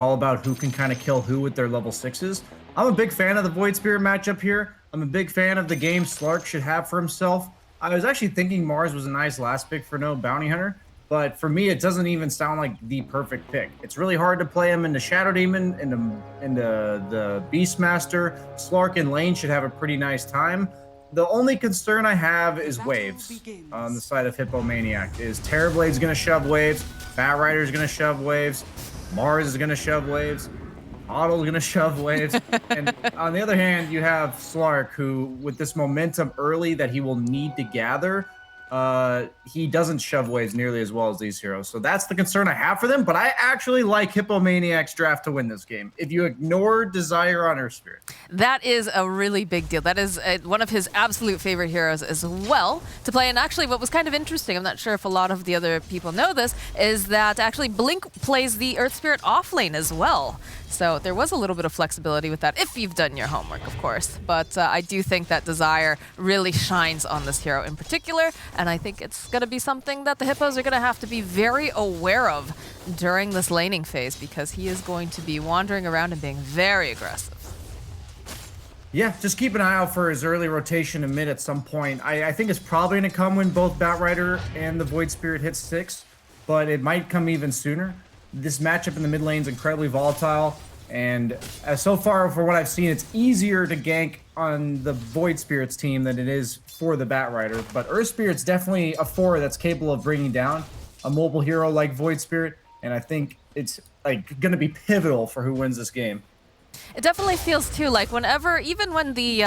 all about who can kind of kill who with their level 6s. I'm a big fan of the Void Spirit matchup here. I'm a big fan of the game Slark should have for himself. I was actually thinking Mars was a nice last pick for no bounty hunter, but for me, it doesn't even sound like the perfect pick. It's really hard to play him into Shadow Demon, into the Beastmaster. Slark in lane should have a pretty nice time. The only concern I have is waves on the side of Hippomaniac. Is Terrorblade's going to shove waves, Batrider's going to shove waves, Mars is going to shove waves, Otto's going to shove waves. And on the other hand, you have Slark, who, with this momentum early that he will need to gather, he doesn't shove waves nearly as well as these heroes. So that's the concern I have for them. But I actually like Hippomaniac's draft to win this game. If you ignore Desire on Earth Spirit. That is a really big deal. That is one of his absolute favorite heroes as well to play. And actually what was kind of interesting, I'm not sure if a lot of the other people know this, is that actually Blink plays the Earth Spirit off lane as well. So there was a little bit of flexibility with that, if you've done your homework, of course. But I do think that Desire really shines on this hero in particular, and I think it's going to be something that the Hippos are going to have to be very aware of during this laning phase, because he is going to be wandering around and being very aggressive. Yeah, just keep an eye out for his early rotation to mid at some point. I think it's probably going to come when both Batrider and the Void Spirit hit 6, but it might come even sooner. This matchup in the mid lane is incredibly volatile, and so far, for what I've seen, it's easier to gank on the Void Spirits team than it is for the Batrider. But Earth Spirit's definitely a 4 that's capable of bringing down a mobile hero like Void Spirit, and I think it's like going to be pivotal for who wins this game. It definitely feels too like whenever, even when the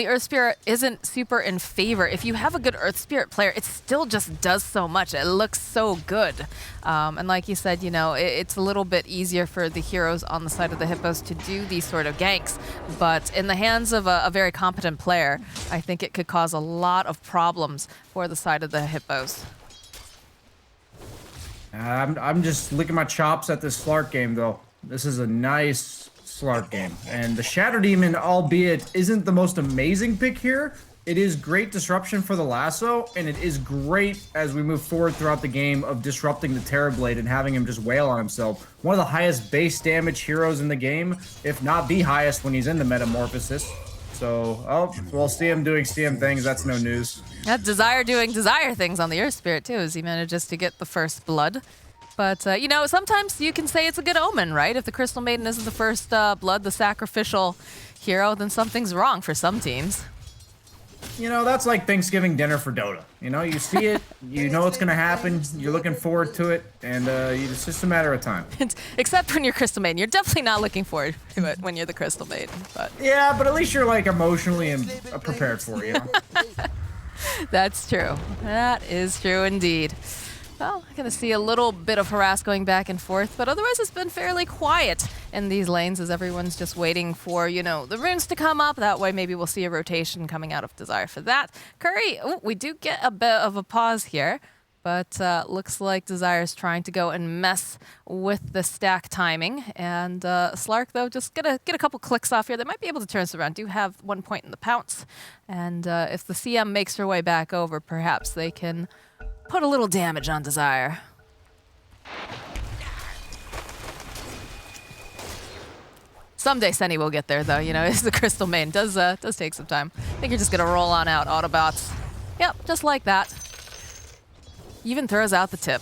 Earth Spirit isn't super in favor, if you have a good Earth Spirit player, it still just does so much. It looks so good. And like you said, you know, it's a little bit easier for the heroes on the side of the Hippos to do these sort of ganks. But in the hands of a very competent player, I think it could cause a lot of problems for the side of the Hippos. I'm just licking my chops at this Slark game, though. This is a nice Slark game. And the Shadow Demon, albeit isn't the most amazing pick here, it is great disruption for the lasso, and it is great as we move forward throughout the game of disrupting the Terrorblade and having him just wail on himself. One of the highest base damage heroes in the game, if not the highest when he's in the Metamorphosis. So, oh, we'll see him doing CM things. That's no news. That Desire doing Desire things on the Earth Spirit, too, as he manages to get the first blood. But, you know, sometimes you can say it's a good omen, right? If the Crystal Maiden isn't the first blood, the sacrificial hero, then something's wrong for some teams. You know, that's like Thanksgiving dinner for Dota. You know, you see it, you know it's going to happen, you're looking forward to it, and it's just a matter of time. Except when you're Crystal Maiden. You're definitely not looking forward to it when you're the Crystal Maiden. But yeah, but at least you're, like, emotionally prepared for it, you know? That's true. That is true indeed. Well, I'm going to see a little bit of harass going back and forth, but otherwise it's been fairly quiet in these lanes as everyone's just waiting for, you know, the runes to come up. That way maybe we'll see a rotation coming out of Desire for that. Curry, we do get a bit of a pause here, but looks like Desire's trying to go and mess with the stack timing. And Slark, though, just get a couple clicks off here. They might be able to turn this around. Do have 1 point in the pounce. And if the CM makes her way back over, perhaps they can put a little damage on Desire. Someday Senny will get there, though. You know, it's the Crystal Main. Does take some time. I think you're just gonna roll on out, Autobots. Yep, just like that. Even throws out the tip.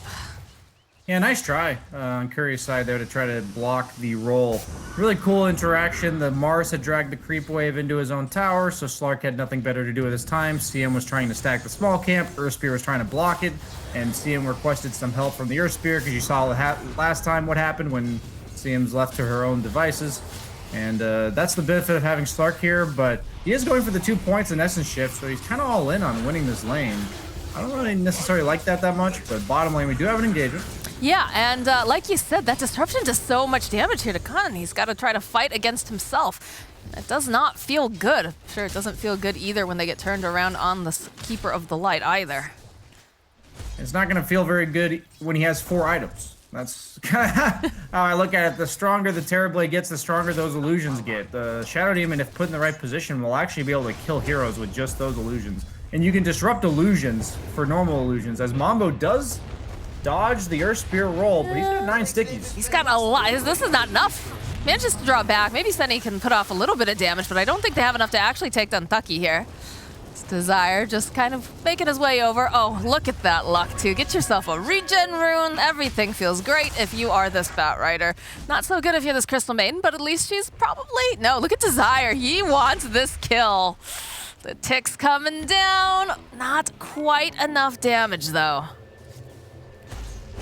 Yeah, nice try on Curry's side there to try to block the roll. Really cool interaction. The Mars had dragged the creep wave into his own tower, so Slark had nothing better to do at this time. CM was trying to stack the small camp. Earth Spear was trying to block it, and CM requested some help from the Earth Spear because you saw last time what happened when CM's left to her own devices. And that's the benefit of having Slark here, but he is going for the 2 points in Essence Shift, so he's kind of all in on winning this lane. I don't really necessarily like that much, but bottom lane, we do have an engagement. Yeah, and like you said, that disruption does so much damage here to Khan. He's got to try to fight against himself. It does not feel good. Sure, it doesn't feel good either when they get turned around on the Keeper of the Light either. It's not going to feel very good when he has 4 items. That's how I look at it. The stronger the Terrorblade gets, the stronger those illusions get. The Shadow Demon, if put in the right position, will actually be able to kill heroes with just those illusions. And you can disrupt illusions for normal illusions, as Mambo does dodged the Earth Spear roll, but he's got 9 stickies. He's got a lot. This is not enough. Manages to draw back. Maybe Sunny can put off a little bit of damage, but I don't think they have enough to actually take down Thucky here. It's Desire just kind of making his way over. Oh, look at that luck, too. Get yourself a regen rune. Everything feels great if you are this Batrider. Not so good if you're this Crystal Maiden, but at least she's probably... No, look at Desire. He wants this kill. The tick's coming down. Not quite enough damage, though.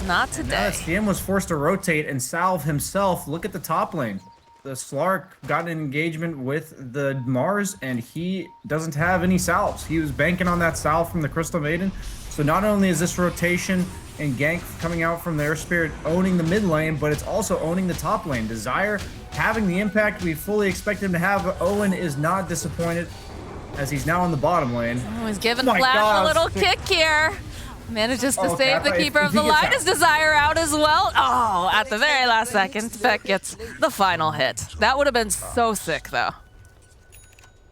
Not today. Now that CM was forced to rotate and salve himself, look at the top lane. The Slark got an engagement with the Mars, and he doesn't have any salves. He was banking on that salve from the Crystal Maiden. So not only is this rotation and gank coming out from the Earth Spirit owning the mid lane, but it's also owning the top lane. Desire having the impact we fully expect him to have. Owen is not disappointed, as he's now on the bottom lane. Oh, he's giving Flash a little kick here. Manages to save the Keeper of the Light. His Desire out as well. Oh, at the very last second, Beck gets the final hit. That would have been so sick, though.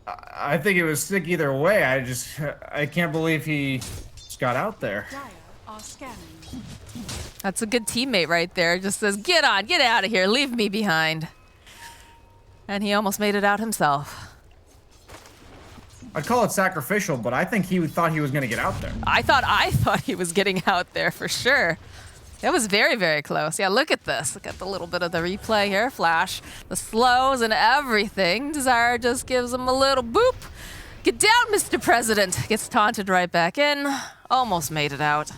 I think it was sick either way. I can't believe he just got out there. That's a good teammate right there. Just says, get on, get out of here, leave me behind. And he almost made it out himself. I'd call it sacrificial, but I think he thought he was going to get out there. I thought he was getting out there for sure. It was very, very close. Yeah, look at this. Look at the little bit of the replay here. Flash, the slows and everything. Desire just gives him a little boop. Get down, Mr. President. Gets taunted right back in. Almost made it out.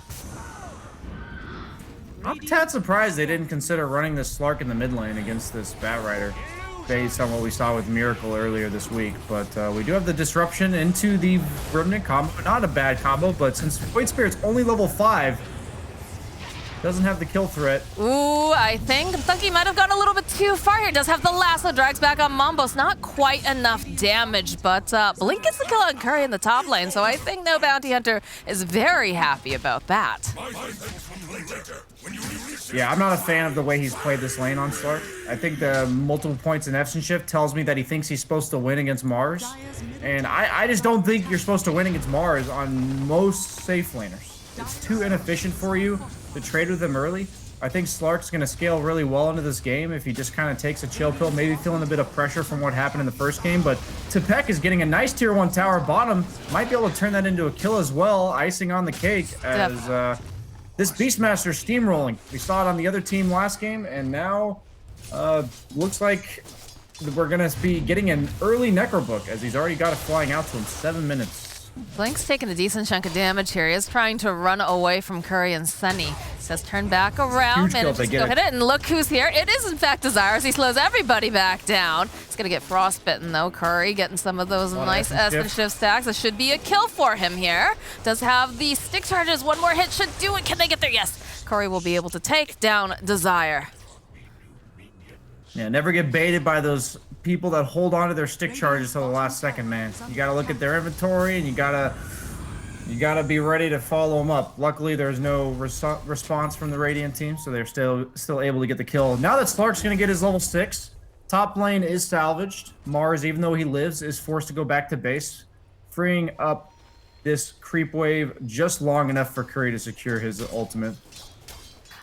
I'm a tad surprised they didn't consider running this Slark in the mid lane against this Batrider, based on what we saw with Miracle earlier this week. But we do have the disruption into the Remnant combo. Not a bad combo, but since Void Spirit's only level 5, doesn't have the kill threat. Ooh, I think Thucky might have gone a little bit too far here. Does have the lasso, drags back on Mambos. Not quite enough damage, but Blink gets the kill on Curry in the top lane, so I think no Bounty Hunter is very happy about that. Yeah, I'm not a fan of the way he's played this lane on Slark. I think the multiple points in Epson shift tells me that he thinks he's supposed to win against Mars. And I just don't think you're supposed to win against Mars on most safe laners. It's too inefficient for you to trade with him early. I think Slark's going to scale really well into this game if he just kind of takes a chill pill, maybe feeling a bit of pressure from what happened in the first game. But Tepek is getting a nice tier 1 tower bottom. Might be able to turn that into a kill as well. Icing on the cake as... this Beastmaster steamrolling. We saw it on the other team last game, and now looks like we're going to be getting an early Necrobook, as he's already got it flying out to him. 7 minutes. Blink's taking a decent chunk of damage here. He is trying to run away from Curry and Sunny. Says turn back around, manages to go hit it, and look who's here. It is, in fact, Desire. He slows everybody back down. He's going to get frostbitten, though. Curry getting some of those nice Essence Shift stacks. This should be a kill for him here. Does have the stick charges. One more hit should do it. Can they get there? Yes. Curry will be able to take down Desire. Yeah, never get baited by those people that hold on to their stick charges till the last second, man. You got to look at their inventory, and you gotta be ready to follow them up. Luckily, there's no response from the Radiant team, so they're still able to get the kill. Now that Slark's gonna get his level 6, top lane is salvaged. Mars, even though he lives, is forced to go back to base, freeing up this creep wave just long enough for Curry to secure his ultimate.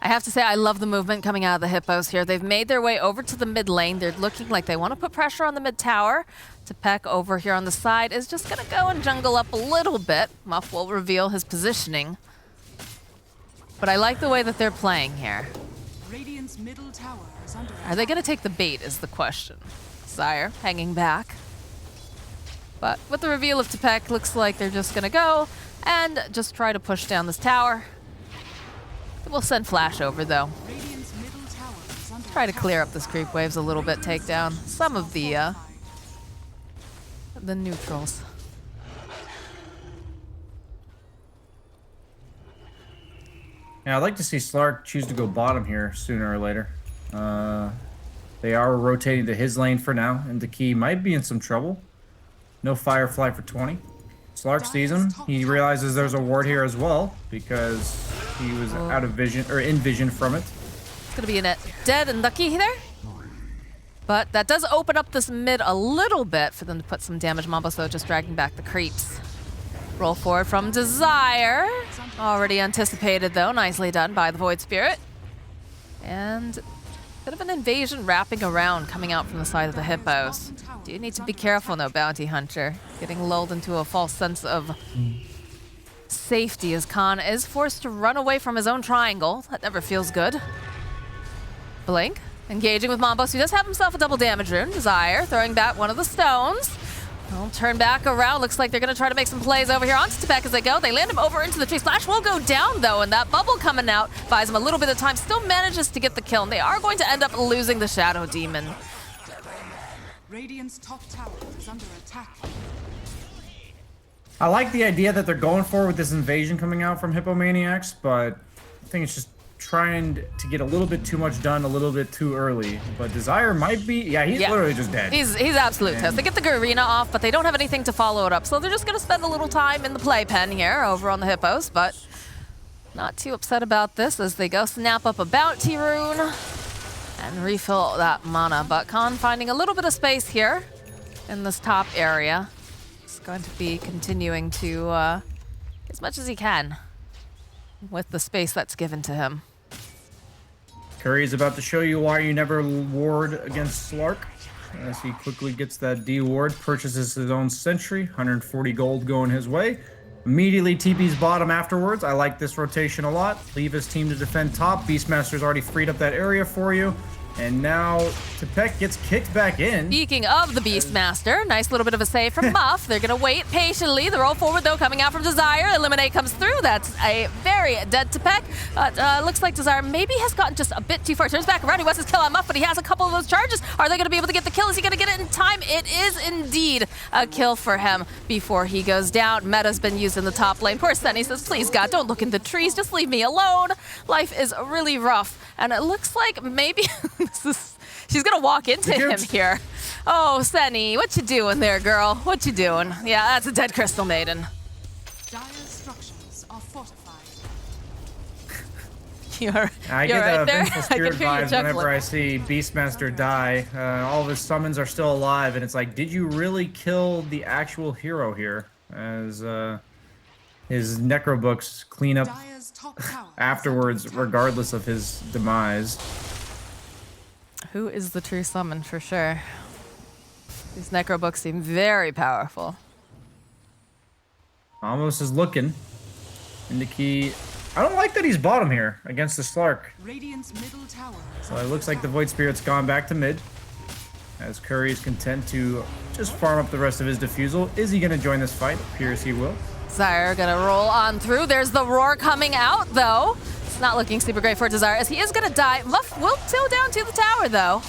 I have to say, I love the movement coming out of the Hippos here. They've made their way over to the mid lane. They're looking like they want to put pressure on the mid tower. Tepek over here on the side is just going to go and jungle up a little bit. Muff will reveal his positioning. But I like the way that they're playing here. Radiant's middle tower is under Are they going to take the bait is the question. Sire hanging back. But with the reveal of Tepek, looks like they're just going to go and just try to push down this tower. We'll send Flash over, though. Try to clear up this creep waves a little bit, take down some of the neutrals. Yeah, I'd like to see Slark choose to go bottom here sooner or later. They are rotating to his lane for now, and the key might be in some trouble. No Firefly for 20. Slark sees him. He realizes there's a ward here as well because he was out of vision or in vision from it. It's gonna be a dead and lucky there. But that does open up this mid a little bit for them to put some damage. Mambos, though, just dragging back the creeps. Roll forward from Desire. Already anticipated though, nicely done by the Void Spirit. And bit of an invasion wrapping around coming out from the side of the Hippos. Do need to be careful though, Bounty Hunter. Getting lulled into a false sense of safety as Khan is forced to run away from his own triangle. That never feels good. Blink, engaging with Mambos, who does have himself a double damage rune. Desire, throwing back one of the stones. They'll turn back around. Looks like they're going to try to make some plays over here onto Tepek as they go. They land him over into the tree. Splash will go down, though, and that bubble coming out buys him a little bit of time. Still manages to get the kill, and they are going to end up losing the Shadow Demon. Radiant's top tower is under attack. I like the idea that they're going for with this invasion coming out from Hippomaniacs, but I think it's just trying to get a little bit too much done a little bit too early. But Desire might be, yeah, he's literally just dead. He's absolute toast. They get the Garena off, but they don't have anything to follow it up. So they're just going to spend a little time in the playpen here over on the Hippos, but not too upset about this as they go snap up a bounty rune and refill that mana. But Khan finding a little bit of space here in this top area. He's going to be continuing to as much as he can with the space that's given to him. Curry is about to show you why you never ward against Slark. As he quickly gets that D ward, purchases his own sentry, 140 gold going his way. Immediately TP's bottom afterwards. I like this rotation a lot. Leave his team to defend top. Beastmaster's already freed up that area for you. And now Tepek gets kicked back in. Speaking of the Beastmaster, nice little bit of a save from Muff. They're going to wait patiently. The roll forward, though, coming out from Desire. Eliminate comes through. That's a very dead Tepek. Looks like Desire maybe has gotten just a bit too far. Turns back around. He wants his kill on Muff, but he has a couple of those charges. Are they going to be able to get the kill? Is he going to get it in time? It is indeed a kill for him before he goes down. Meta's been used in the top lane. Poor Senny says, please, God, don't look in the trees. Just leave me alone. Life is really rough. And it looks like maybe she's gonna walk into him here. Oh, Senny, what you doing there, girl? What you doing? Yeah, that's a dead Crystal Maiden. Dire structures are fortified. I you're get right there. Vengeful Spirit I can hear you vibes whenever chuckling. I see Beastmaster die. All of his summons are still alive, and it's like, did you really kill the actual hero here? As his necrobooks clean up Dire's top tower is afterwards, under attack. regardless of his demise. Who is the true summon for sure? These necrobooks seem very powerful. Almost is looking. Indiki. I don't like that he's bottom here against the Slark. Radiant's middle tower is So it under looks like the attack. Void Spirit's gone back to mid. As Curry is content to just farm up the rest of his defusal. Is he going to join this fight? Appears he will. Desire gonna roll on through. There's the roar coming out, though. It's not looking super great for Desire, as he is gonna die. Muff will go down to the tower, though.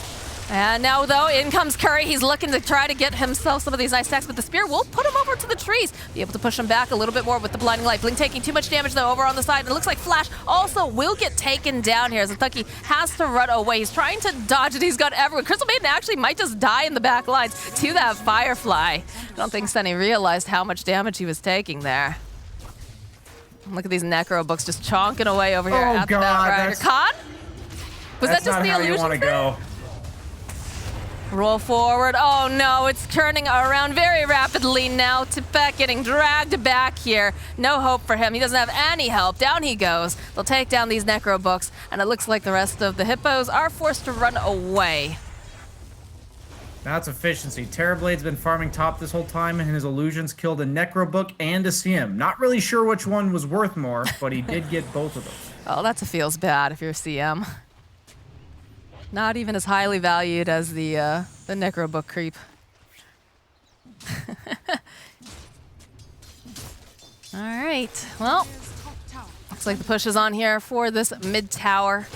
And now, though, in comes Curry. He's looking to try to get himself some of these nice stacks, but the spear will put him over to the trees. Be able to push him back a little bit more with the blinding light. Blink taking too much damage, though, over on the side. And it looks like Flash also will get taken down here, as Zentucky has to run away. He's trying to dodge it. He's got everyone. Crystal Maiden actually might just die in the back lines to that Firefly. I don't think Sunny realized how much damage he was taking there. Look at these necro books just chonking away over here Oh, at the God, Batrider. that's- Con? Was that That's just not the how you illusion want to thing? go. Roll forward. Oh no, it's turning around very rapidly now. Tepek getting dragged back here. No hope for him. He doesn't have any help. Down he goes. They'll take down these necro books, and it looks like the rest of the hippos are forced to run away. That's efficiency. Terrorblade's been farming top this whole time, and his illusions killed a Necrobook and a CM. Not really sure which one was worth more, but he did get both of them. Oh, that feels bad if you're a CM. Not even as highly valued as the necro book creep. All right. Well, Dire's top tower looks like the push is on here for this mid tower.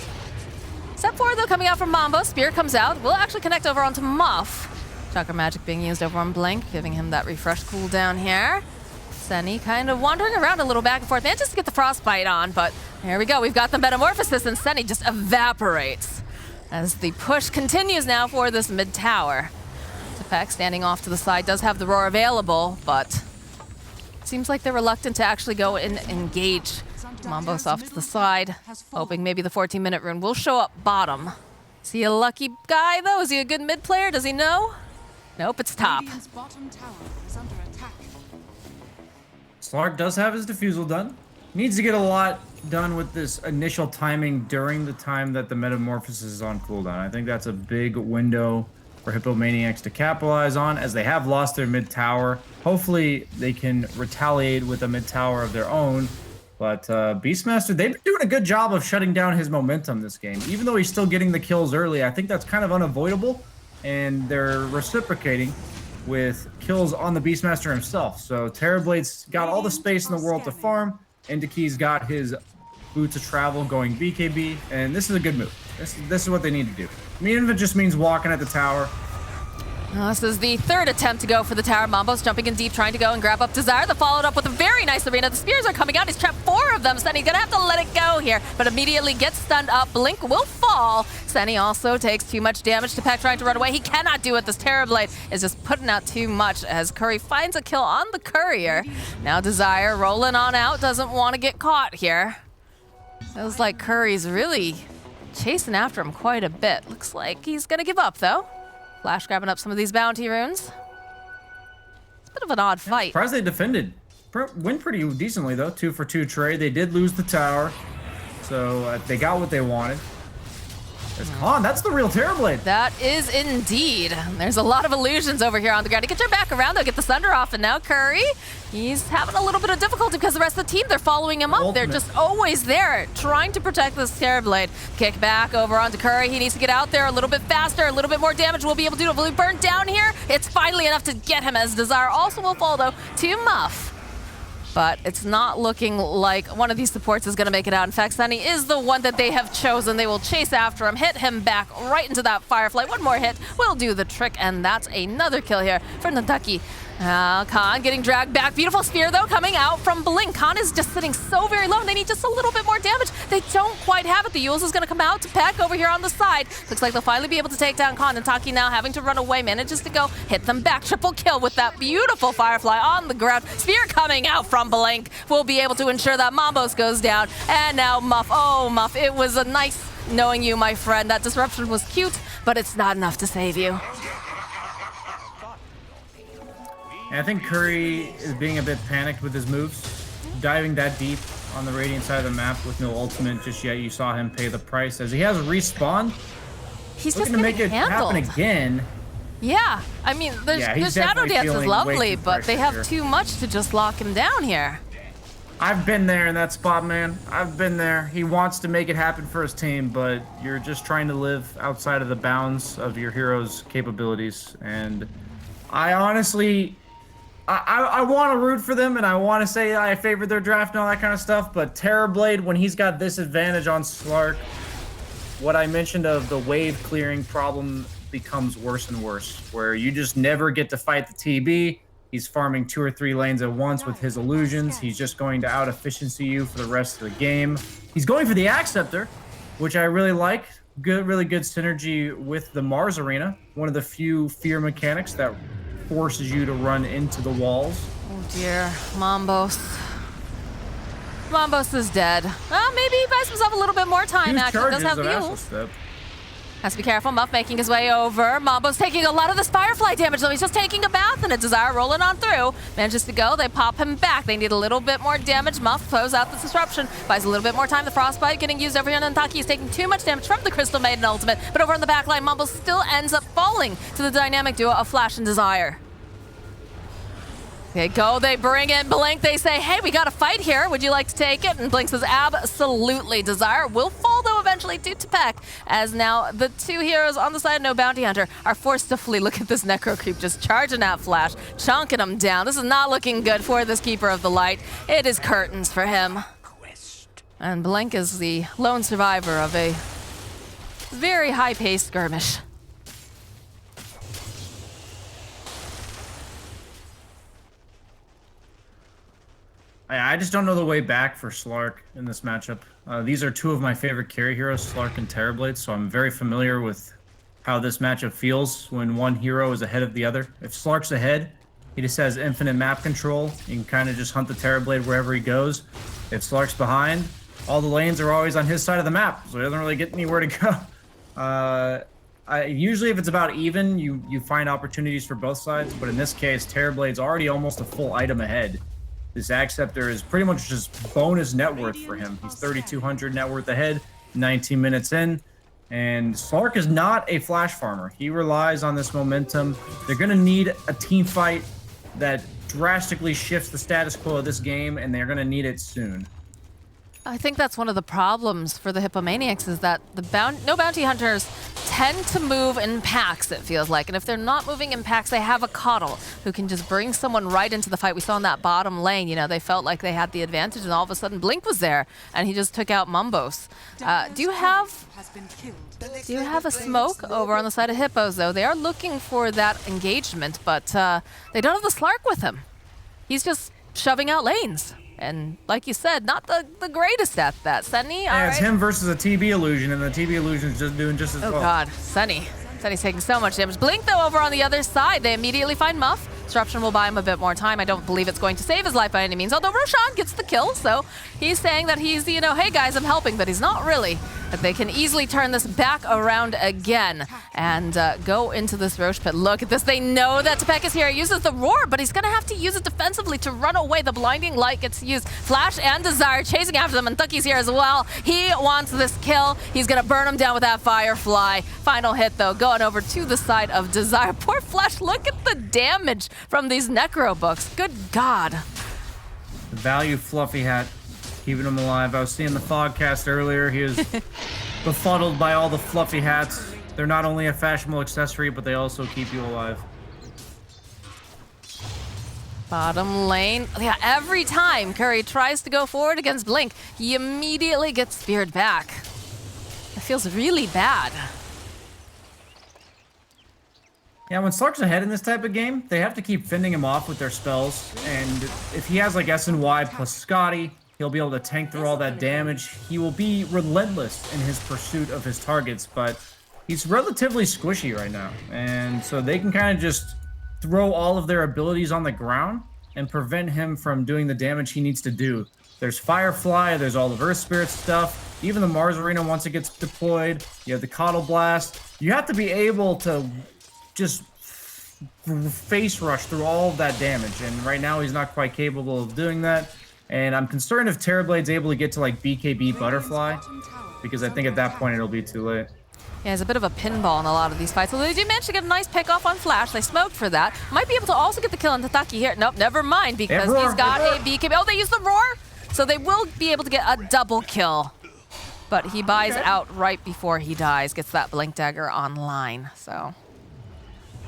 Step forward, though, coming out from Mambo. Spear comes out. Will actually connect over onto Muff. Chakra magic being used over on Blink, giving him that refresh cooldown here. Senny kind of wandering around a little back and forth. Manages to get the frostbite on, but here we go. We've got the metamorphosis, and Senny just evaporates as the push continues now for this mid tower. Tepek standing off to the side does have the roar available, but seems like they're reluctant to actually go and engage. Mambo's off to the side, hoping maybe the 14-minute rune will show up bottom. Is he a lucky guy, though? Is he a good mid player? Does he know? Nope, it's top. Radiant's bottom tower is under attack. Slark does have his defusal done. Needs to get a lot done with this initial timing during the time that the metamorphosis is on cooldown. I think that's a big window for Hippomaniacs to capitalize on, as they have lost their mid tower. Hopefully they can retaliate with a mid tower of their own. But Beastmaster, they've been doing a good job of shutting down his momentum this game. Even though he's still getting the kills early, I think that's kind of unavoidable. And they're reciprocating with kills on the Beastmaster himself. So Terrorblade's got all the space in the world to farm. Indiki's got his boots of travel going BKB, and this is a good move. This is what they need to do. I mean, even if it just means walking at the tower. This is the third attempt to go for the tower. Mambo's jumping in deep, trying to go and grab up Desire. The followed up with a very nice arena. The spears are coming out. He's trapped 4 of them. Senny's gonna have to let it go here, but immediately gets stunned up. Blink will fall. Senny also takes too much damage. Tepek trying to run away. He cannot do it. This Terrorblade is just putting out too much as Curry finds a kill on the courier. Now Desire rolling on out. Doesn't want to get caught here. Feels like Curry's really chasing after him quite a bit. Looks like he's gonna give up though. Flash grabbing up some of these bounty runes. It's a bit of an odd fight. Surprised they defended. Win pretty decently though. 2 for 2 trade. They did lose the tower, so they got what they wanted. There's Khan. That's the real Terrorblade. That is indeed. There's a lot of illusions over here on the ground. He gets her back around. They'll get the Thunder off, and now Curry, he's having a little bit of difficulty because the rest of the team, they're following him up. Ultimate. They're just always there trying to protect this Terrorblade. Kick back over onto Curry. He needs to get out there a little bit faster. A little bit more damage will be able to do it. Will he burn down here? It's finally enough to get him, as Desire also will fall, though, to Muff. But it's not looking like one of these supports is going to make it out. In fact, Sunny is the one that they have chosen. They will chase after him, hit him back right into that Firefly. One more hit will do the trick, and that's another kill here for Nadaki. Khan getting dragged back. Beautiful spear, though, coming out from Blink. Khan is just sitting so very low, and they need just a little bit more damage. They don't quite have it. The Yules is going to come out to Peck over here on the side. Looks like they'll finally be able to take down Khan. And Taki now having to run away, manages to go hit them back. Triple kill with that beautiful Firefly on the ground. Spear coming out from Blink will be able to ensure that Mambos goes down. And now Muff. Oh, Muff, it was a nice knowing you, my friend. That disruption was cute, but it's not enough to save you. And I think Curry is being a bit panicked with his moves. Diving that deep on the Radiant side of the map with no ultimate just yet. You saw him pay the price as he has respawn. He's looking just to make it handled. happen again. Yeah, I mean, the Shadow Dance is lovely, but they have too much to just lock him down here. I've been there in that spot, man. I've been there. He wants to make it happen for his team, but you're just trying to live outside of the bounds of your hero's capabilities. And I honestly... I want to root for them, and I want to say I favored their draft and all that kind of stuff, but Terrorblade, when he's got this advantage on Slark, what I mentioned of the wave clearing problem becomes worse and worse, where you just never get to fight the TB. He's farming 2 or 3 lanes at once with his illusions. He's just going to out-efficiency you for the rest of the game. He's going for the Acceptor, which I really like. Really good synergy with the Mars Arena, one of the few fear mechanics that forces you to run into the walls. Oh dear, Mambos. Mambos is dead. Well, maybe he buys himself a little bit more time. Actually, does have heals. Has to be careful. Muff making his way over. Mambo's taking a lot of this Firefly damage, though. He's just taking a bath, and a Desire rolling on through. Manages to go. They pop him back. They need a little bit more damage. Muff throws out the disruption. Buys a little bit more time. The Frostbite getting used over here. And Taki is taking too much damage from the Crystal Maiden ultimate. But over on the back line, Mambo still ends up falling to the dynamic duo of Flash and Desire. They go, they bring in Blink, they say, hey, we got a fight here, would you like to take it? And Blink says, absolutely. Desire will fall, though, eventually to Tepek, as now the 2 heroes on the side of No Bounty Hunter are forced to flee. Look at this Necro Creep just charging at Flash, chunking him down. This is not looking good for this Keeper of the Light. It is curtains for him. And Blink is the lone survivor of a very high-paced skirmish. I just don't know the way back for Slark in this matchup. These are 2 of my favorite carry heroes, Slark and Terrorblade, so I'm very familiar with how this matchup feels when one hero is ahead of the other. If Slark's ahead, he just has infinite map control. You can kind of just hunt the Terrorblade wherever he goes. If Slark's behind, all the lanes are always on his side of the map, so he doesn't really get anywhere to go. Usually if it's about even, you find opportunities for both sides, but in this case, Terrorblade's already almost a full item ahead. This Acceptor is pretty much just bonus net worth for him. He's 3,200 net worth ahead, 19 minutes in. And Slark is not a flash farmer. He relies on this momentum. They're going to need a team fight that drastically shifts the status quo of this game, and they're going to need it soon. I think that's one of the problems for the Hippomaniacs is that the no bounty hunters tend to move in packs, it feels like. And if they're not moving in packs, they have a Coddle who can just bring someone right into the fight. We saw in that bottom lane, you know, they felt like they had the advantage, and all of a sudden Blink was there, and he just took out Mumbos. Do you have a smoke over on the side of Hippos, though? They are looking for that engagement, but they don't have the Slark with him. He's just shoving out lanes. And like you said, not the greatest at that. Sunny, yeah, it's him versus a TB illusion, and the TB illusion is just doing just as well. Oh God, Sunny's taking so much damage. Blink though over on the other side. They immediately find Muff. Disruption will buy him a bit more time. I don't believe it's going to save his life by any means, although Roshan gets the kill, so he's saying that he's, you know, hey guys, I'm helping, but he's not really. But they can easily turn this back around again and go into this Roche pit. Look at this. They know that Tepek is here. He uses the Roar, but he's going to have to use it defensively to run away. The blinding light gets used. Flash and Desire chasing after them, and Thucky's here as well. He wants this kill. He's going to burn him down with that Firefly. Final hit, though, going over to the side of Desire. Poor Flash, look at the damage from these Necro books. Good God. The value Fluffy Hat, keeping him alive. I was seeing the Fogcast earlier. He was befuddled by all the Fluffy Hats. They're not only a fashionable accessory, but they also keep you alive. Bottom lane. Yeah, every time Curry tries to go forward against Blink, he immediately gets speared back. It feels really bad. Yeah, when Slark's ahead in this type of game, they have to keep fending him off with their spells. And if he has like SNY plus Scotty, he'll be able to tank through all that damage. He will be relentless in his pursuit of his targets, but he's relatively squishy right now. And so they can kind of just throw all of their abilities on the ground and prevent him from doing the damage he needs to do. There's Firefly, there's all the Earth Spirit stuff, even the Mars Arena once it gets deployed. You have the Coddle Blast. You have to be able to just face rush through all of that damage, and right now he's not quite capable of doing that. And I'm concerned if Terrorblade's able to get to like BKB Butterfly, because I think at that point it'll be too late. Yeah, it's a bit of a pinball in a lot of these fights. Although they do manage to get a nice pick off on Flash. They smoked for that. Might be able to also get the kill on Tataki here. Nope, never mind, because he's got a BKB. Oh, they use the Roar! So they will be able to get a double kill. But he buys out right before he dies, gets that Blink Dagger online, so...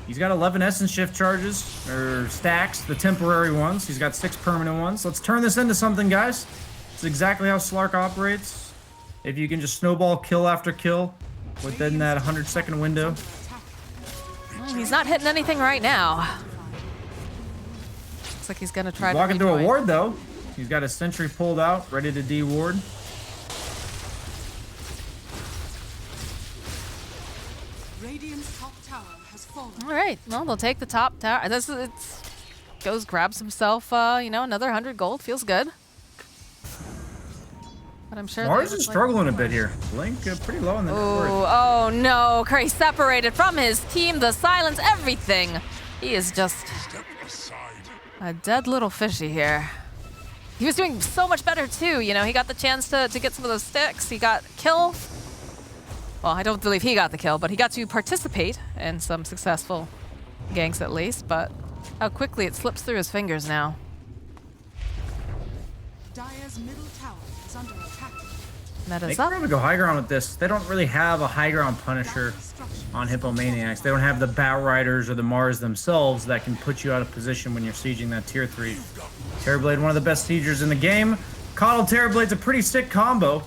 He's got 11 Essence Shift charges, or stacks, the temporary ones. He's got 6 permanent ones. Let's turn this into something, guys. It's exactly how Slark operates. If you can just snowball kill after kill within that 100-second window. He's not hitting anything right now. Looks like he's going to try to walking through a ward, though. He's got his sentry pulled out, ready to de-ward. All right, well, they'll take the top tower. Goes, grabs himself, you know, another 100 gold. Feels good. But I'm sure Mars is struggling a bit here. Blink pretty low on the net worth. Oh no, Curry separated from his team. The silence, everything. He is just a dead little fishy here. He was doing so much better too. You know, he got the chance to get some of those sticks. He got kill. Well, I don't believe he got the kill, but he got to participate in some successful ganks at least, but how quickly it slips through his fingers now. Dire's middle tower is under attack. Meta's They up. can probably go high ground with this. They don't really have a high ground Punisher on Hippomaniacs. They don't have the Bat Riders or the Mars themselves that can put you out of position when you're sieging that tier 3. Terrorblade, one of the best siegers in the game. Coddle Terrorblade's a pretty sick combo.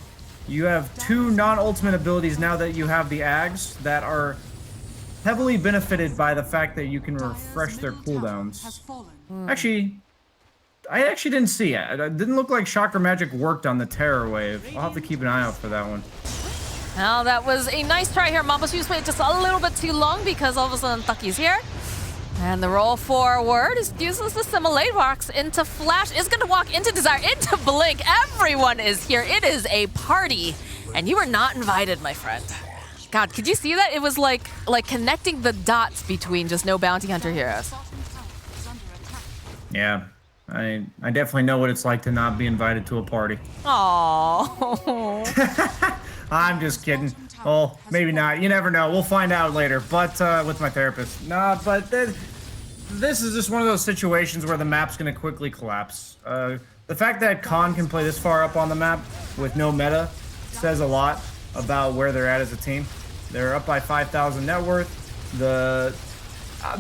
You have 2 non-ultimate abilities now that you have the Ags that are heavily benefited by the fact that you can refresh their cooldowns. Actually, I actually didn't see it. It didn't look like Chakra Magic worked on the Terror Wave. I'll have to keep an eye out for that one. Now that was a nice try here. Mambos just waited just a little bit too long because all of a sudden Thucky's here. And the roll forward uses the Assimilate, walks into Flash, is going to walk into Desire, into Blink. Everyone is here. It is a party. And you were not invited, my friend. God, could you see that? It was like connecting the dots between just no bounty hunter heroes. Yeah. I definitely know what it's like to not be invited to a party. Oh. I'm just kidding. Well, maybe not. You never know. We'll find out later. But with my therapist. Nah, but this is just one of those situations where the map's going to quickly collapse. The fact that Khan can play this far up on the map with no meta says a lot about where they're at as a team. They're up by 5,000 net worth. The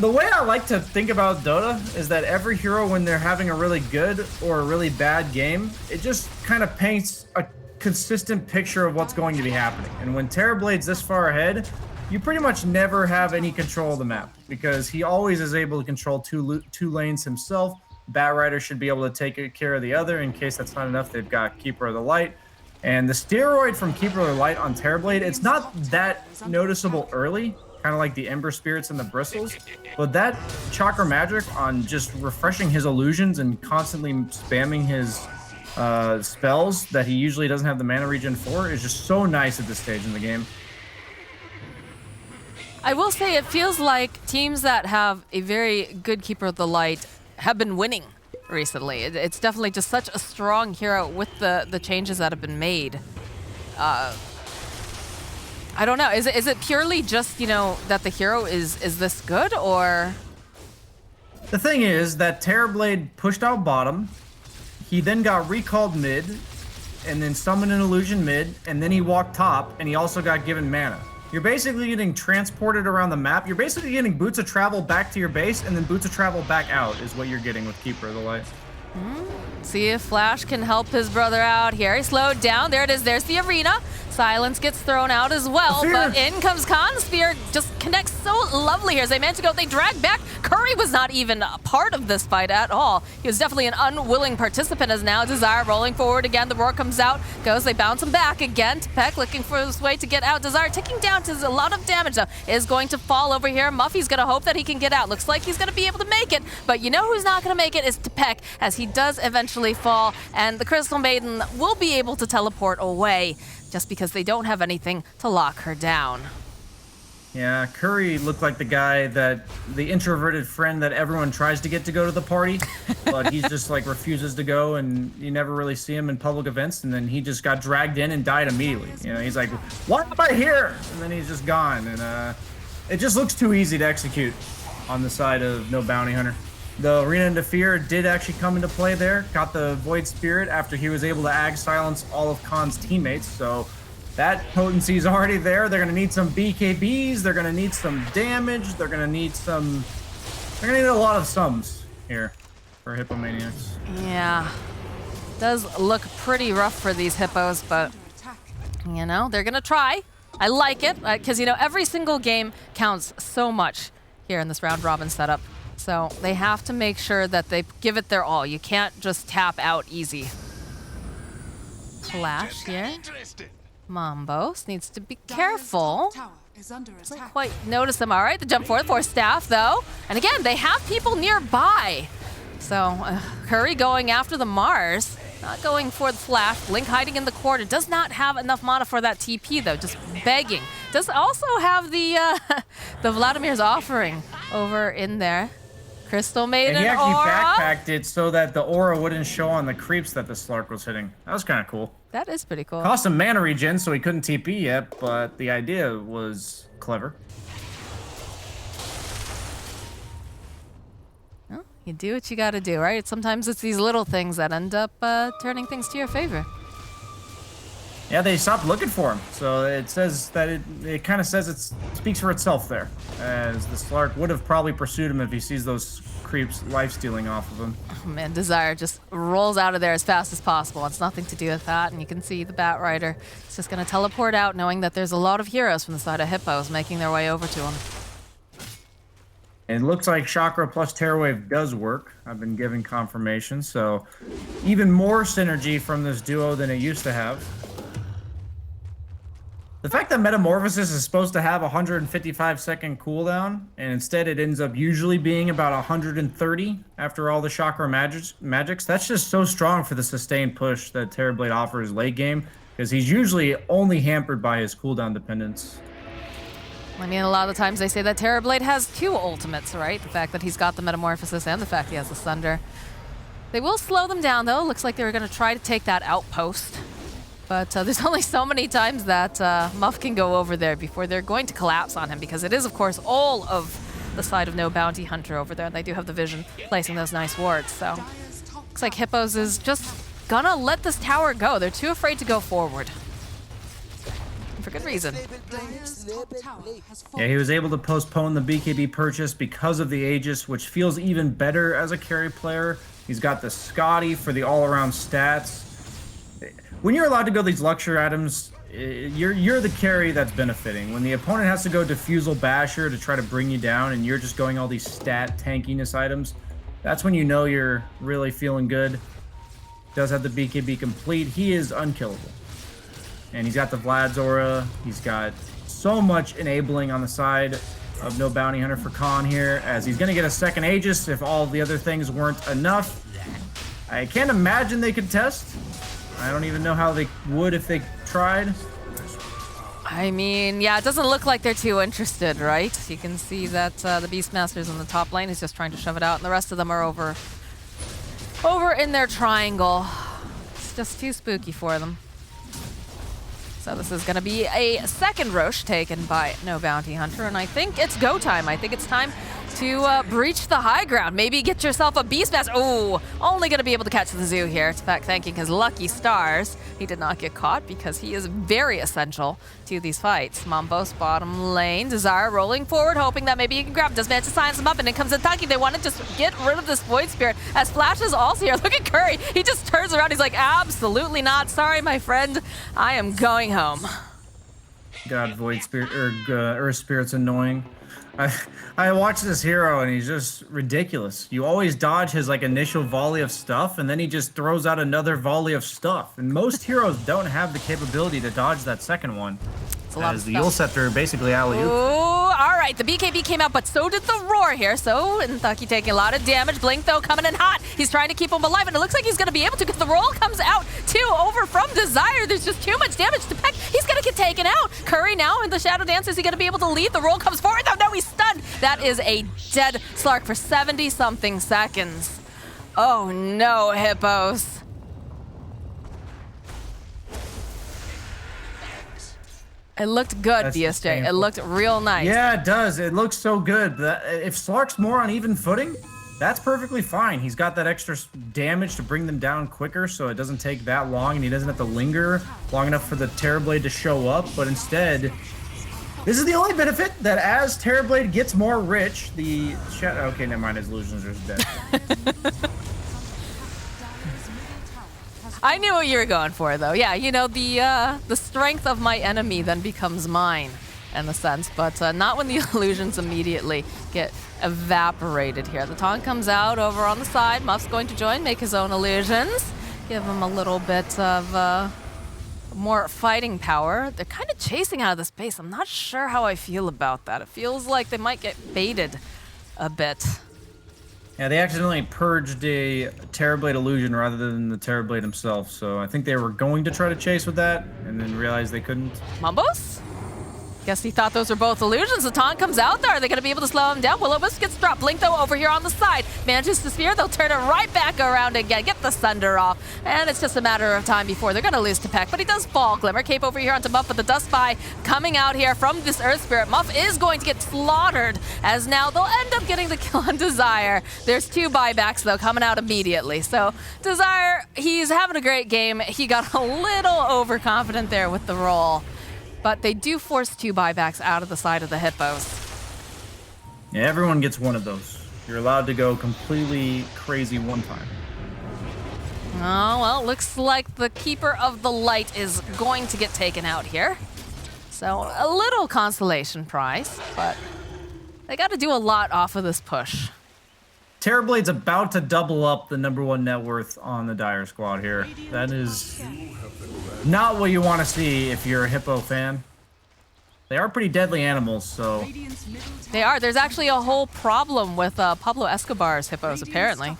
way I like to think about Dota is that every hero, when they're having a really good or a really bad game, it just kind of paints a consistent picture of what's going to be happening. And when Terrorblade's this far ahead, you pretty much never have any control of the map because he always is able to control two lanes himself. Batrider should be able to take care of the other. In case that's not enough, they've got Keeper of the Light. And the steroid from Keeper of the Light on Terrorblade, it's not that noticeable early, kind of like the Ember Spirits and the Bristles, but that Chakra Magic on just refreshing his illusions and constantly spamming his spells that he usually doesn't have the mana regen for is just so nice at this stage in the game. I will say it feels like teams that have a very good Keeper of the Light have been winning recently. It's definitely just such a strong hero with the changes that have been made. I don't know. Is it purely just, you know, that the hero is this good, or? The thing is that Terrorblade pushed out bottom. He then got recalled mid, and then summoned an illusion mid, and then he walked top, and he also got given mana. You're basically getting transported around the map. You're basically getting boots of travel back to your base, and then boots of travel back out is what you're getting with Keeper of the Light. See if Flash can help his brother out here. He slowed down. There it is. There's the arena. Silence gets thrown out as well, but in comes Khan. Spear just connects so lovely here as they manage to go. They drag back. Curry was not even a part of this fight at all. He was definitely an unwilling participant as now Desire rolling forward again. The roar comes out, goes. They bounce him back again. Peck looking for his way to get out. Desire ticking down to a lot of damage though. Is going to fall over here. Muffy's going to hope that he can get out. Looks like he's going to be able to make it, but you know who's not going to make it is Peck as he does eventually fall, and the Crystal Maiden will be able to teleport away just because they don't have anything to lock her down. Yeah, Curry looked like the guy that the introverted friend that everyone tries to get to go to the party, but he's just like refuses to go, and you never really see him in public events. And then he just got dragged in and died immediately. You know, he's like, "Why am I here?" And then he's just gone. And it just looks too easy to execute on the side of no bounty hunter. The Arena into Fear did actually come into play there. Got the Void Spirit after he was able to ag silence all of Khan's teammates. So that potency is already there. They're going to need some BKBs. They're going to need some damage. They're going to need some... They're going to need a lot of sums here for Hippomaniacs. Yeah. Does look pretty rough for these hippos, but, you know, they're going to try. I like it, because, you know, every single game counts so much here in this round robin setup. So they have to make sure that they give it their all. You can't just tap out easy. Flash here. Mambos needs to be careful. Doesn't quite notice them. All right, the jump forward for Staff, though. And again, they have people nearby. So Curry going after the Mars. Not going for the Flash. Blink hiding in the corner. Does not have enough mana for that TP, though. Just begging. Does also have the the Vladimir's Offering over in there. Crystal Maiden and he actually aura. backpacked it so that the aura wouldn't show on the creeps that the Slark was hitting. That was kind of cool. That is pretty cool. Cost him mana regen, so he couldn't TP yet, but the idea was clever. Well, you do what you gotta do, right? Sometimes it's these little things that end up turning things to your favor. Yeah, they stopped looking for him, so it says that it kind of says it speaks for itself there, as the Slark would have probably pursued him if he sees those creeps life-stealing off of him. Oh, man, Desire just rolls out of there as fast as possible. It's nothing to do with that, and you can see the Batrider is just going to teleport out, knowing that there's a lot of heroes from the side of Hippos making their way over to him. It looks like Chakra plus Terrorwave does work. I've been given confirmation, so even more synergy from this duo than it used to have. The fact that Metamorphosis is supposed to have a 155-second cooldown, and instead it ends up usually being about 130 after all the Chakra magics, that's just so strong for the sustained push that Terrorblade offers late game, because he's usually only hampered by his cooldown dependence. I mean, a lot of the times they say that Terrorblade has two ultimates, right? The fact that he's got the Metamorphosis and the fact he has the Thunder. They will slow them down, though. Looks like they were going to try to take that outpost. But there's only so many times that Muff can go over there before they're going to collapse on him, because it is, of course, all of the side of no bounty hunter over there. And they do have the vision placing those nice wards. So looks like Hippos is just gonna let this tower go. They're too afraid to go forward. And for good reason. Dire's top tower has Yeah, he was able to postpone the BKB purchase because of the Aegis, which feels even better as a carry player. He's got the Scotty for the all-around stats. When you're allowed to go these luxury items, you're the carry that's benefiting. When the opponent has to go Diffusal Basher to try to bring you down and you're just going all these stat tankiness items, that's when you know you're really feeling good. Does have the BKB complete. He is unkillable. And he's got the Vlad's aura. He's got so much enabling on the side of no bounty hunter for Khan here, as he's going to get a second Aegis if all the other things weren't enough. I can't imagine they could test. I don't even know how they would if they tried. I mean, yeah, it doesn't look like they're too interested, right? You can see that the Beastmaster's in the top lane. He's just trying to shove it out, and the rest of them are over in their triangle. It's just too spooky for them. So this is going to be a second Roche taken by no bounty hunter, and I think it's go time. I think it's time to breach the high ground. Maybe get yourself a Beastmaster. Oh, only going to be able to catch the Zoo here. Tefek thanking his lucky stars. He did not get caught because he is very essential to these fights. Mambos bottom lane. Desire rolling forward, hoping that maybe he can grab him. Does manage to sign him up, and in comes Ataki. They want to just get rid of this Void Spirit. As Flash is also here. Look at Curry. He just turns around. He's like, absolutely not. Sorry, my friend. I am going home. God, Void Spirit, or Earth Spirit's annoying. I watch this hero and he's just ridiculous. You always dodge his like initial volley of stuff, and then he just throws out another volley of stuff. And most heroes don't have the capability to dodge that second one. It's a lot as of the stuff. Yule Scepter basically alley-oop. Ooh, all right, the BKB came out, but so did the Roar here. So Kentucky taking a lot of damage. Blink, though, coming in hot. He's trying to keep him alive, and it looks like he's going to be able to, because the roll comes out, too, over from Desire. There's just too much damage to Peck. He's going to get taken out. Curry now in the Shadow Dance. Is he going to be able to lead? The roll comes forward. No, he's stunned. That is a dead Slark for 70-something seconds. Oh, no, Hippos. It looked good, That's BSJ. painful. It looked real nice. Yeah, it does. It looks so good. If Slark's more on even footing, that's perfectly fine. He's got that extra damage to bring them down quicker, so it doesn't take that long, and he doesn't have to linger long enough for the Terrorblade to show up. But instead, this is the only benefit, that as Terrorblade gets more rich, the okay, never mind. His illusions are dead. I knew what you were going for, though. Yeah, you know, the strength of my enemy then becomes mine, in a sense, but not when the illusions immediately get evaporated here. The taunt comes out over on the side. Muff's going to join, make his own illusions, give him a little bit of more fighting power. They're kind of chasing out of the space. I'm not sure how I feel about that. It feels like they might get baited a bit. Yeah, they accidentally purged a Terrorblade illusion rather than the Terrorblade himself, so I think they were going to try to chase with that, and then realized they couldn't. Mambos? Guess he thought those were both illusions. The taunt comes out there. Are they going to be able to slow him down? Will-O-Wisp gets dropped. Blink, though, over here on the side. Manages to spear. They'll turn it right back around again. Get the Sunder off. And it's just a matter of time before they're going to lose to Peck. But he does fall. Glimmer Cape over here onto Muff, but the Dust Spy coming out here from this Earth Spirit. Muff is going to get slaughtered, as now they'll end up getting the kill on Desire. There's 2 buybacks, though, coming out immediately. So Desire, he's having a great game. He got a little overconfident there with the roll. But they do force 2 buybacks out of the side of the Hippos. Yeah, everyone gets one of those. You're allowed to go completely crazy one time. Oh, well, looks like the Keeper of the Light is going to get taken out here. So a little consolation prize, but they got to do a lot off of this push. Terrorblade's about to double up the #1 net worth on the Dire squad here. That is not what you want to see if you're a Hippo fan. They are pretty deadly animals, so... They are. There's actually a whole problem with Pablo Escobar's Hippos, apparently.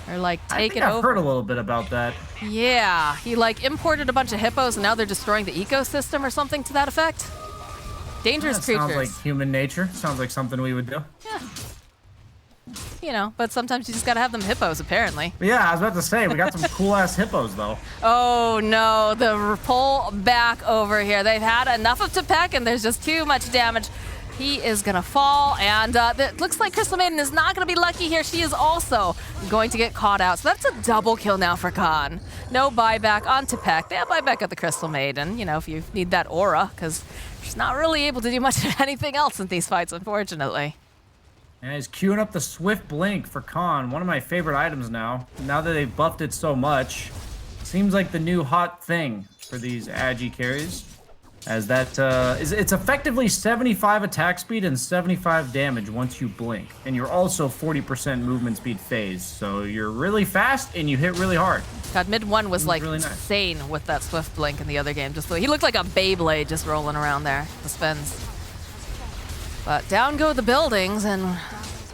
They're like taking I've over. heard a little bit about that. Yeah, he like imported a bunch of hippos and now they're destroying the ecosystem or something to that effect. Dangerous That creatures. sounds like human nature. Sounds like something we would do. Yeah. you know, but sometimes you just gotta have them hippos, apparently. Yeah, I was about to say, we got some cool-ass hippos, though. Oh no, the pull back over here. They've had enough of Tepek, and there's just too much damage. He is gonna fall, and it looks like Crystal Maiden is not gonna be lucky here. She is also going to get caught out. So that's a double kill now for Khan. No buyback on Tepek. They have buyback at the Crystal Maiden, you know, if you need that aura, because she's not really able to do much of anything else in these fights, unfortunately. And he's queuing up the Swift Blink for Khan, one of my favorite items now. Now that they've buffed it so much, seems like the new hot thing for these Agi carries. As that it's effectively 75 attack speed and 75 damage once you blink. And you're also 40% movement speed phase. So you're really fast and you hit really hard. God, mid one was like really insane with that Swift Blink in the other game. Just he looked like a Beyblade just rolling around there, the spins. But down go the buildings, and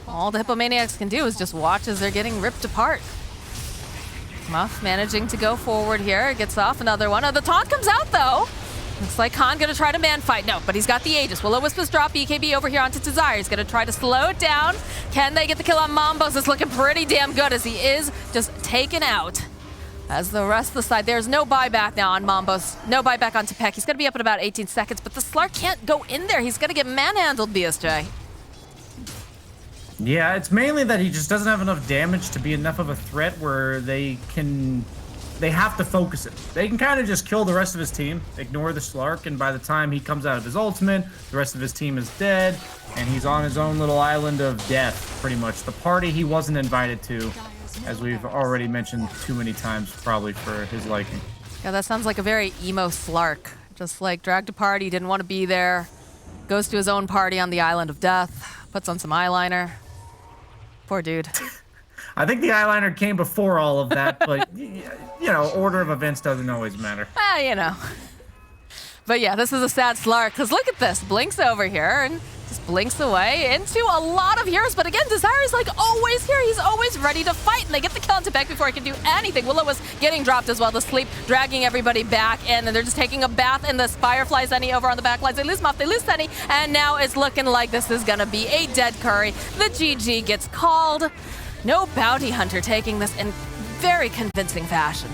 all the Hippomaniacs can do is just watch as they're getting ripped apart. Muff managing to go forward here, gets off another one. Oh, the taunt comes out though. Looks like Khan gonna try to man fight. No, but he's got the Aegis. Will-O-Wisp has dropped BKB over here onto Desire. He's gonna try to slow it down. Can they get the kill on Mambos? It's looking pretty damn good as he is just taken out. As the rest of the side, there's no buyback now on Mambos. No buyback on Tepek. He's gonna be up in about 18 seconds, but the Slark can't go in there. He's gonna get manhandled, BSJ. Yeah, it's mainly that he just doesn't have enough damage to be enough of a threat where they have to focus it. They can kind of just kill the rest of his team, ignore the Slark, and by the time he comes out of his ultimate, the rest of his team is dead, and he's on his own little island of death, pretty much. The party he wasn't invited to, as we've already mentioned too many times, probably for his liking. Yeah, that sounds like a very emo Slark. Just like dragged a party, didn't want to be there, goes to his own party on the island of death, puts on some eyeliner. Poor dude. I think the eyeliner came before all of that, but, you know, order of events doesn't always matter. Well, you know. But yeah, this is a sad Slark, because look at this. Blinks over here and just blinks away into a lot of heroes. But again, Desire is like always here. He's always ready to fight, and they get the kill on Tepek before he can do anything. Willow was getting dropped as well to sleep, dragging everybody back in, and they're just taking a bath in the Firefly Zenny over on the back lines. They lose Muff, they lose Zenny, and now it's looking like this is going to be a dead Curry. The GG gets called. No bounty hunter taking this in very convincing fashion.